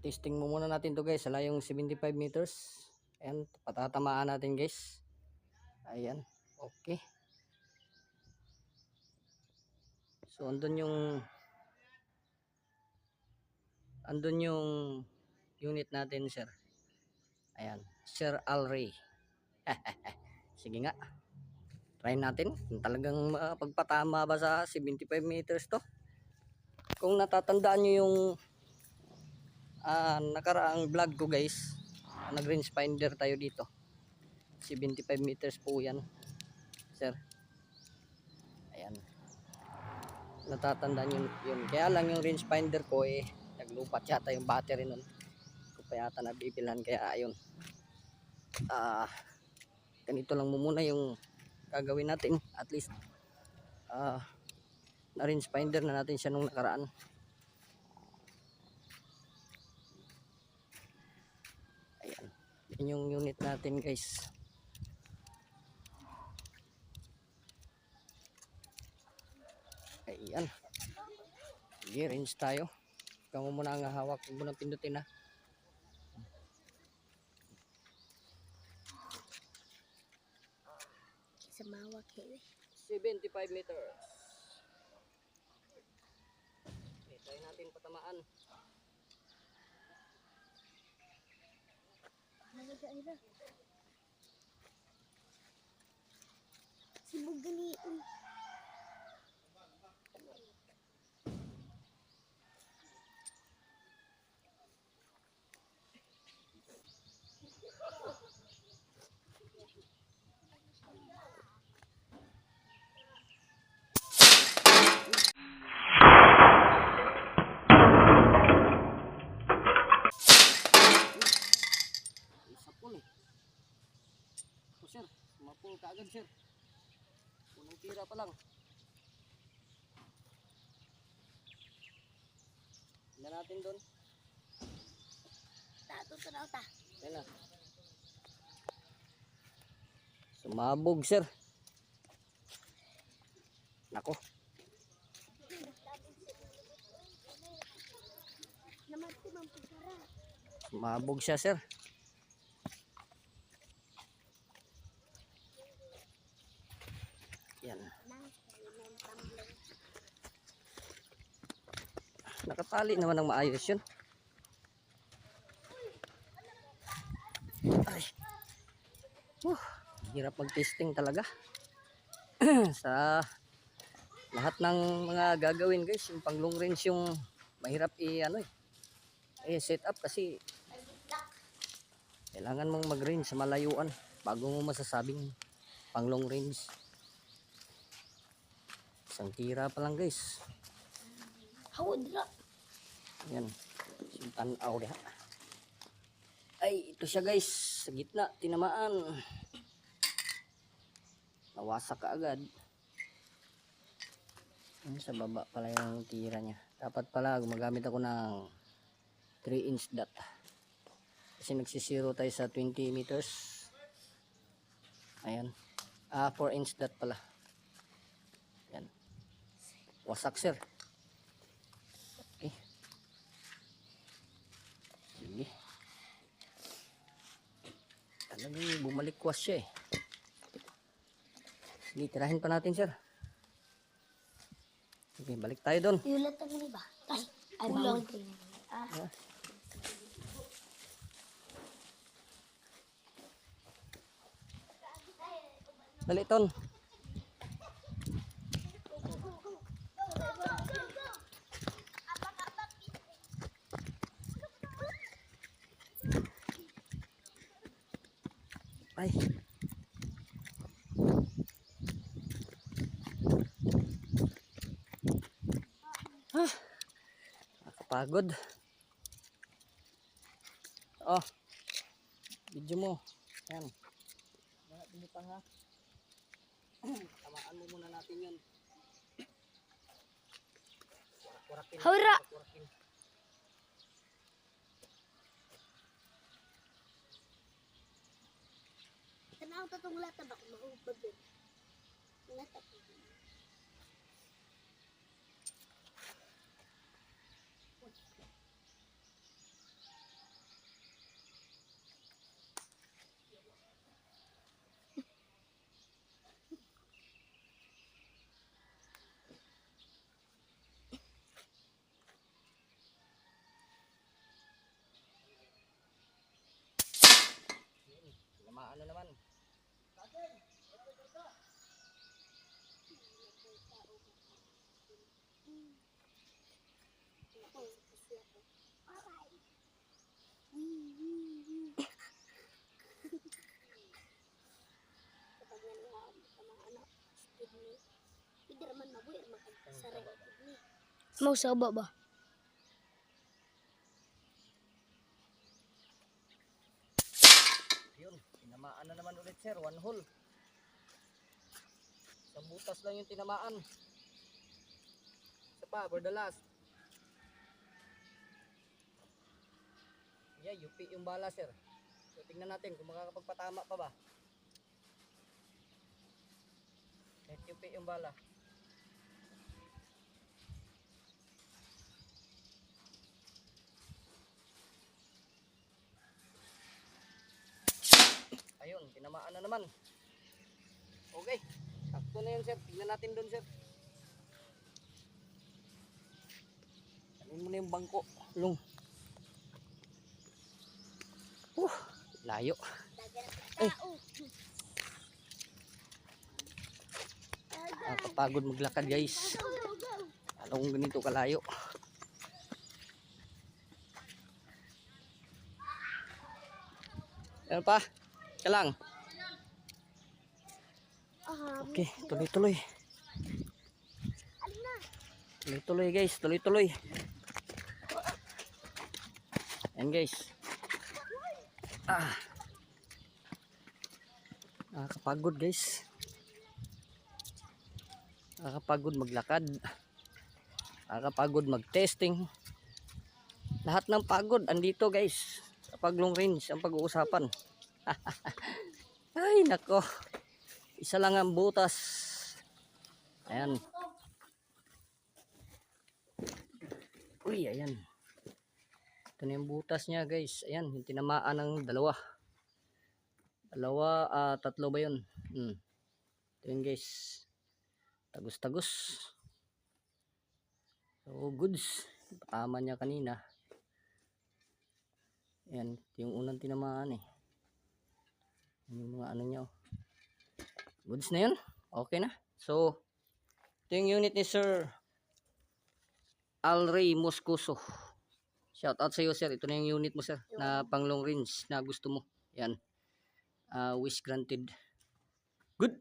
Testing mo muna natin to guys, sa layong 75 meters. Ayan, patatamaan natin guys. Ayan, okay. So andun yung unit natin sir. Ayan, Sir Alray. Sige nga, try natin kung talagang pagpatama ba sa 75 meters to. Kung natatandaan nyo yung nakaraang vlog ko guys, nag range finder tayo dito, 75 meters po yan sir. Ayan, natatandaan yun. Kaya lang yung range finder ko naglupat yata yung battery nun, ko pa yata nabibilhan. Kaya ayun, ganito lang muna yung gagawin natin. At least na range finder na natin siya nung nakaraan. Ayan, yun yung unit natin guys. Ayan, sige, range tayo. Ikaw mo muna ang hawak, huwag mo nang pindutin ha. Sa mawak 75 meters. Okay, try natin patamaan. Sibog gani. Sapul eh. So sir, mapul ka agad sir. Unang tira pa lang. Tignan natin doon. Tato tanaw ta. Yan na. Sumabog sir. Nako. Namati man pagkara. Sumabog siya sir. Yan. Nakatali naman ng maayos yun. Ay. Hirap mag-testing talaga. Sa lahat ng mga gagawin guys, yung pang long range yung mahirap set up kasi kailangan mong mag-range sa malayuan bago mo masasabing pang long range. Isang tira pa lang guys. Hawad ra. Yan, tanaw diha. Ay, ito siya guys, sa gitna, tinamaan. Nawasak ka agad. Sa baba pala yung tira niya. Dapat pala gumagamit ako ng 3-inch dot. Kasi nagsisiro tayo sa 20 meters. Ayan. 4-inch dot pala. Yan. Wasak sir. Okay. Sige. Talagang bumalikwas siya eh. Sige, tirahin pa natin sir. Okay, balik tayo doon. Yulat ang ni ba? Ay, bulang. Dali ton. Ay. Nakapagod. Oh. Video mo. Yan. Bakit hindi pa ha? Tamaan mo muna natin yun. Hawra. Tanaw ta tong lata ba kung mahubad din. Lata. Ako, kasi ako. Aray. Kapag nga niya, tama ano, kidney. Hindi naman mabuhay, makagsaray ang kidney. Mau sa baba ba? Yun, tinamaan na naman ulit sir, 1 hole. Isang butas lang yung tinamaan. Isa pa, for the last. Yeah, UP yung bala sir. So tingnan natin kung makakapagpatama pa ba. Kahit UP yung bala. Ayun, tinamaan na naman. Okay, sakto na yun sir. Tingnan natin doon sir. Tanin mo na yung bangko. Long. Layo. Ay. Nakakapagod maglakad guys. Anong ganito kalayo. Ano pa? Ka lang. Okay, tuloy-tuloy. Tuloy-tuloy guys, tuloy-tuloy. Ayan guys. Nakakapagod guys. Nakakapagod maglakad. Nakakapagod mag-testing. Lahat ng pagod andito guys. Sa paglong range ang pag-uusapan. Ay nako. Isa lang ang butas. Ayan. Uy, ayan. Ito na yung butas niya guys. Ayan, yung tinamaan ng dalawa. Tatlo ba yun? Ito yun guys. Tagus-tagus. So goods. Tama niya kanina. Ayan, ito yung unang tinamaan eh. Yung mga ano niya oh. Goods na yun. Okay na. So, ito yung unit ni Sir Alray Moscoso. Shout out sa iyo sir. Ito na yung unit mo sir. Na pang long range na gusto mo. Yan. Wish granted. Good.